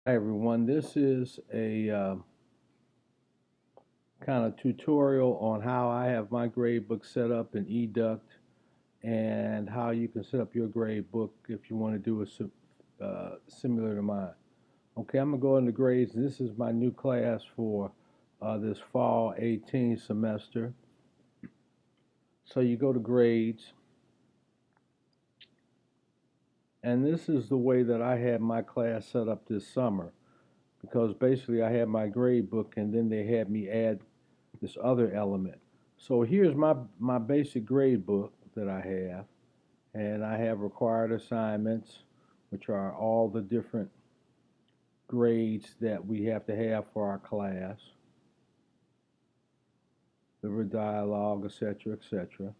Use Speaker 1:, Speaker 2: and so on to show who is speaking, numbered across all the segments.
Speaker 1: Hi everyone, this is a kind of tutorial on how I have my gradebook set up in EDUC and how you can set up your gradebook if you want to do a similar to mine. Okay, I'm going to go into grades. This is my new class for this fall 18 semester. So you go to grades, and this is the way that I had my class set up this summer because basically I had my grade book and then they had me add this other element. So here's my basic grade book that I have, and I have required assignments, which are all the different grades that we have to have for our class, the dialogue, etc., etc.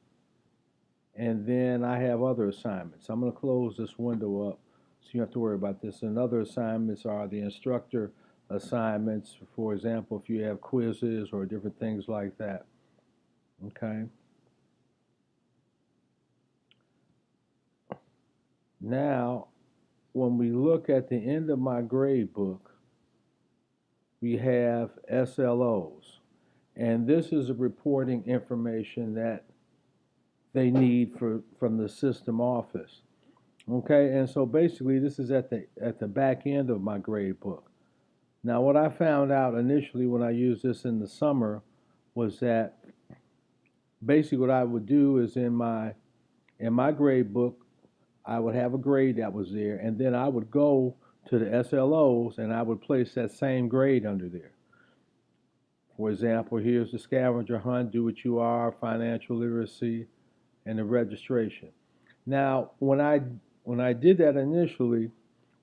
Speaker 1: And then I have other assignments. I'm going to close this window up so you don't have to worry about this. And other assignments are the instructor assignments, for example, if you have quizzes or different things like that. Okay. Now, when we look at the end of my grade book, we have SLOs. And this is a reporting information that they need from the system office. Okay, and so basically this is at the back end of my grade book. Now what I found out initially when I used this in the summer was that basically what I would do is in my grade book I would have a grade that was there, and then I would go to the SLOs and I would place that same grade under there. For example, here's the scavenger hunt, do what you are, financial literacy, and the registration. Now, when I did that initially,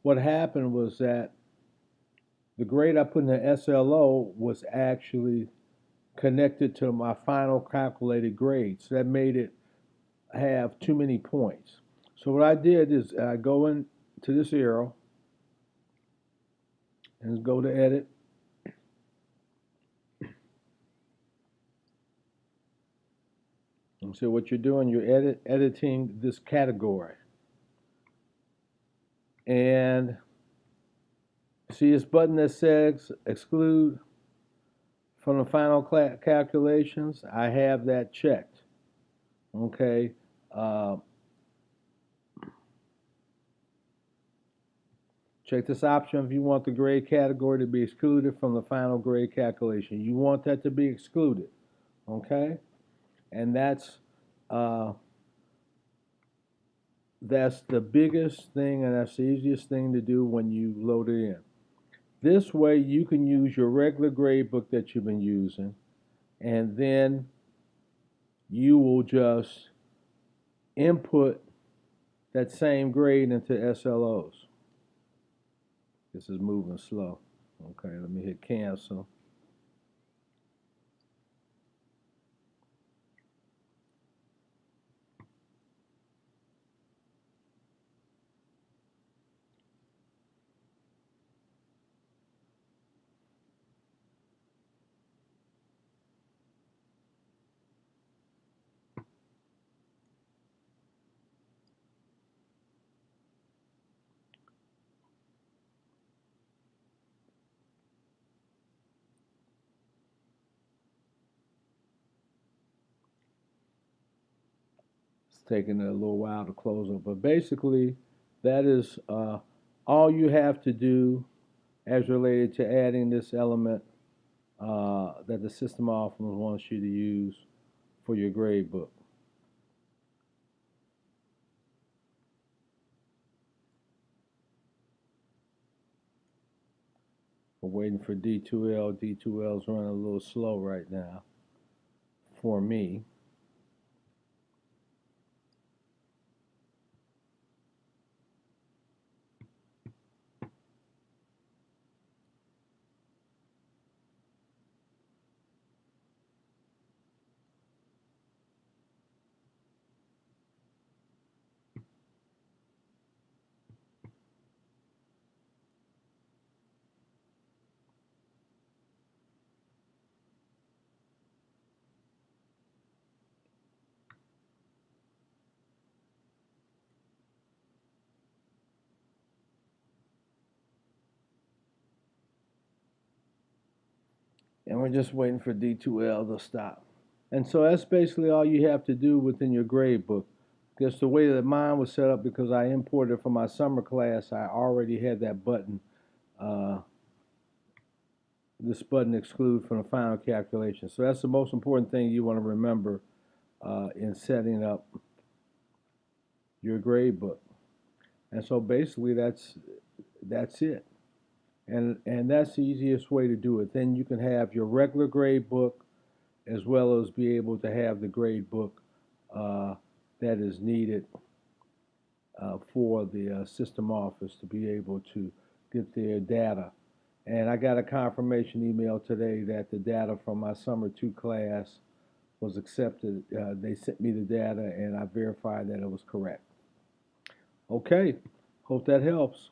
Speaker 1: what happened was that the grade I put in the SLO was actually connected to my final calculated grade. So that made it have too many points. So what I did is I go into this arrow and go to edit. And so what you're doing, you're editing this category. And see this button that says exclude from the final calculations? I have that checked. Okay. Uh, Check this option if you want the grade category to be excluded from the final grade calculation. You want that to be excluded. Okay. And uh, that's the biggest thing and that's the easiest thing to do when you load it in. This way you can use your regular grade book that you've been using, and then you will just input that same grade into SLOs. This is moving slow. Okay, let me hit cancel. It's taking a little while to close up, but basically, that is all you have to do as related to adding this element that the system often wants you to use for your grade book. We're waiting for D2L. D2L is running a little slow right now for me. And we're just waiting for D2L to stop. And so that's basically all you have to do within your grade book. Because the way that mine was set up, because I imported for my summer class, I already had that button, uh, this button exclude from the final calculation. So that's the most important thing you want to remember in setting up your grade book. And so basically that's it. And that's the easiest way to do it. Then you can have your regular grade book as well as be able to have the grade book uh, that is needed for the system office to be able to get their data. And I got a confirmation email today that the data from my summer 2 class was accepted. They sent me the data and I verified that it was correct. Okay, hope that helps.